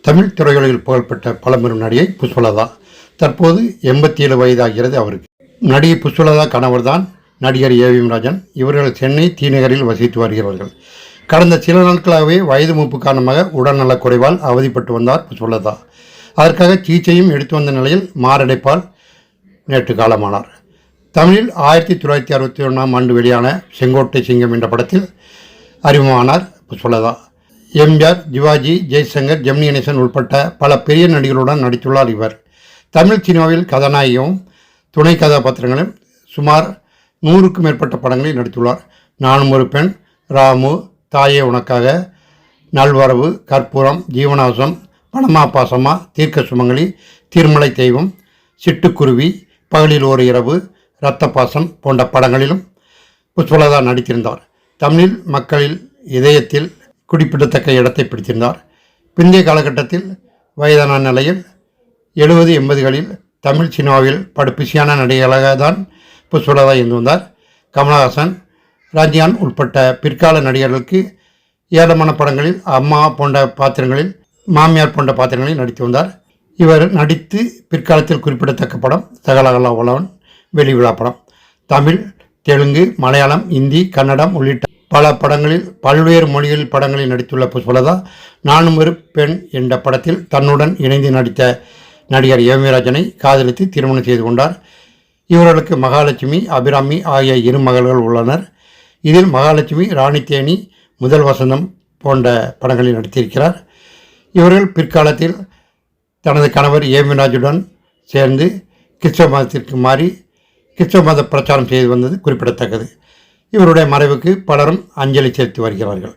தமிழ் திரையுலகில் புகழ்பெற்ற பழம்பெரும் நடிகை புஷ்பலதா. தற்போது 87 வயதாகிறது அவருக்கு. நடிகை புஷ்பலதா கணவர்தான் நடிகர் ஏவிஎம் ராஜன். இவர்கள் சென்னை தீநகரில் வசித்து வருகிறார்கள். கடந்த சில நாட்களாகவே வயது மூப்பு காரணமாக உடல்நலக் குறைவால் அவதிப்பட்டு வந்தார் புஷ்பலதா. அதற்காக சிகிச்சையும் எடுத்து வந்த நிலையில் மாரடைப்பால் நேற்று காலமானார். தமிழில் 1961ஆம் ஆண்டு வெளியான செங்கோட்டை சிங்கம் என்ற படத்தில் அறிமுகமானார் புஷ்பலதா. எம்ஜிஆர், சிவாஜி, ஜெய்சங்கர், ஜெமினி கணேசன் உட்பட்ட பல பெரிய நடிகர்களுடன் நடித்துள்ளார் இவர். தமிழ் சினிமாவில் கதாநாயகியும் துணை கதாபாத்திரங்களும் சுமார் 100க்கும் மேற்பட்ட படங்களில் நடித்துள்ளார். நானும் ஒரு பெண், ராமு, தாயே உனக்காக, நல்வரவு, கற்பூரம், ஜீவனாசம், பணமா பாசமா, தீர்க்க சுமங்கலி, திருமலை தெய்வம், சிட்டுக்குருவி, பகலில் ஒரு இரவு, இரத்த பாசம் போன்ற படங்களிலும் புஷ்பலதா நடித்திருந்தார். தமிழில் மக்களில் இதயத்தில் குறிப்பிடத்தக்க இடத்தை பிடித்திருந்தார். பிந்தைய காலகட்டத்தில் வயதான நிலையில் 70-80களில் தமிழ் சினிமாவில் பிஸியான நடிகர்களாக தான் புஷ்பலதா இருந்து வந்தார். கமலஹாசன், ரஜினிகான் உட்பட்ட பிற்கால நடிகர்களுக்கு ஏராளமான படங்களில் அம்மா போன்ற பாத்திரங்களில், மாமியார் போன்ற பாத்திரங்களில் நடித்து வந்தார். இவர் நடித்து பிற்காலத்தில் குறிப்பிடத்தக்க படம் சகலகலா உலகன் வெளிவிழா படம். தமிழ், தெலுங்கு, மலையாளம், இந்தி, கன்னடம் உள்ளிட்ட பல படங்களில் பல்வேறு மொழிகளில் படங்களில் நடித்துள்ள புஷ்பலதா நானும் ஒரு பெண் என்ற படத்தில் தன்னுடன் இணைந்து நடித்த நடிகர் ஏவிஎம் ராஜனை காதலித்து திருமணம் செய்து கொண்டார். இவர்களுக்கு மகாலட்சுமி, அபிராமி ஆகிய 2 மகள்கள் உள்ளனர். இதில் மகாலட்சுமி ராணி தேனி, முதல் வசந்தம் போன்ற படங்களில் நடித்திருக்கிறார். இவர்கள் பிற்காலத்தில் தனது கணவர் ஏவிஎம் ராஜுடன் சேர்ந்து கிறிஸ்தவ மதத்திற்கு மாறி கிறிஸ்தவ மத பிரச்சாரம் செய்து வந்தது குறிப்பிடத்தக்கது. இவருடைய மறைவுக்கு பலரும் அஞ்சலி செலுத்தி வருகிறார்கள்.